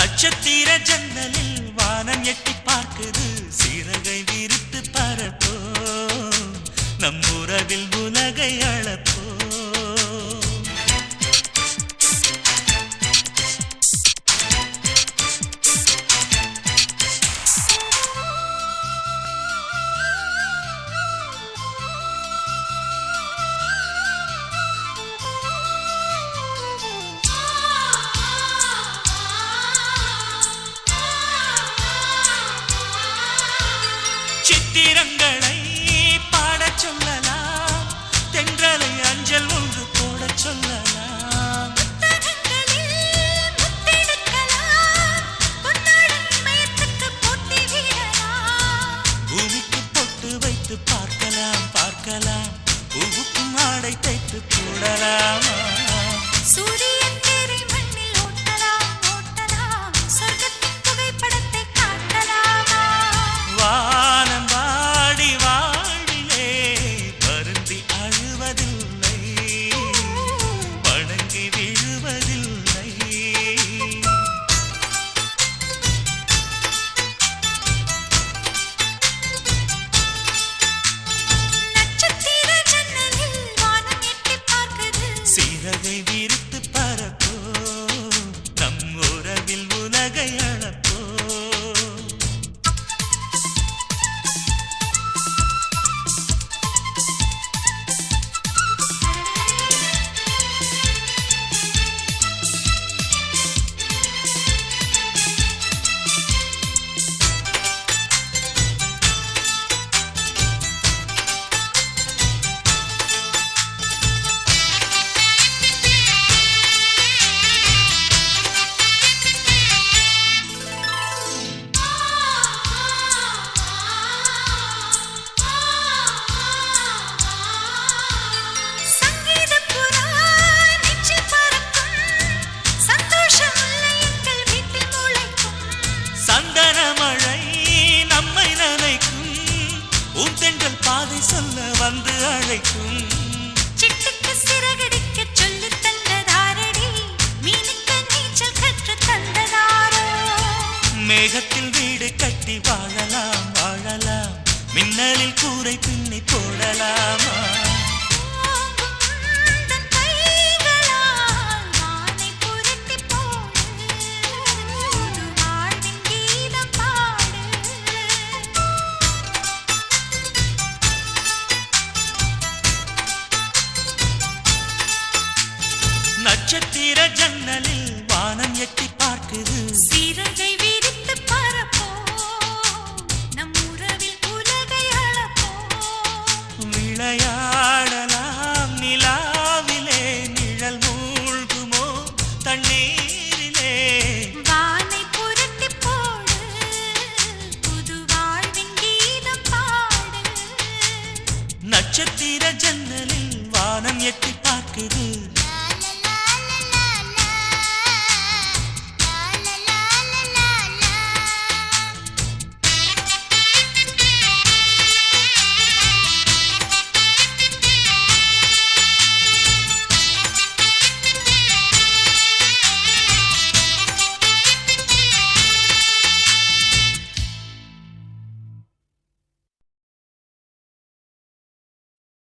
நட்சத்திர ஜன்னலில் வானம் எட்டி பார்க்குது சிறகை விரித்து பறப்போ நம் உறவில் உலகை அளப்போ சித்திரங்களை பாடச் சொல்லலாம் தென்றலை அஞ்சல் ஒன்று போடச் சொல்லலாம் பூமிக்கு பொட்டு வைத்து பார்க்கலாம் பார்க்கலாம் பூவுக்கும் ஆடை தைத்து போடலாமா சூரியன் தேரை மண்ணில் ஓட்டலாம் ஓட்டலாம் சொர்க்கத்தின் புகைப்படத்தை காட்டலாமா வானம் வாடி வாழ்விலே வருந்தி அழுவதில்லை வணங்கி விழுவதில்லை நட்சத்திர ஜன்னலில் வானம் எட்டி பார்க்குது சிறகை விரித்து பறப்போ நம் உறவில் உலகை அளப்போ சங்கீதப் புறா நெஞ்சில் பறக்கும் சந்தோஷம் முல்லை எங்கள் வீட்டில் முளைக்கும் சந்தன மழை நம்மை நனைக்கும் ஊந்தென்றல் பாதை சொல்ல வந்து அழைக்கும் சிட்டுக்கு சிறகடிக்கச் சொல்லித் தந்ததாரடி மீனுக்கு நீச்சல் கற்றுத் தந்ததாரோ மேகத்தில் வீடு கட்டி வாழலாம் வாழலாம் மின்னலில் கூரை பின்னி போடலாமா தன் கைகளால் வானை புரட்டிப் போடு வாழ்வின் கீதம் பாடு நட்சத்திர ஜன்னலில் வானம் எட்டி பார்க்குது சிறகை விரித்து பறப்போம் நம் உறவில் உலகை அளப்போம் விளையாடலாம் நிலாவிலே நிழல் மூழ்குமோ தண்ணீரிலே வானை புரட்டிப் போடு புது வாழ்வின் கீதம் பாடு நட்சத்திர ஜன்னலில் வானம் எட்டி பார்க்குது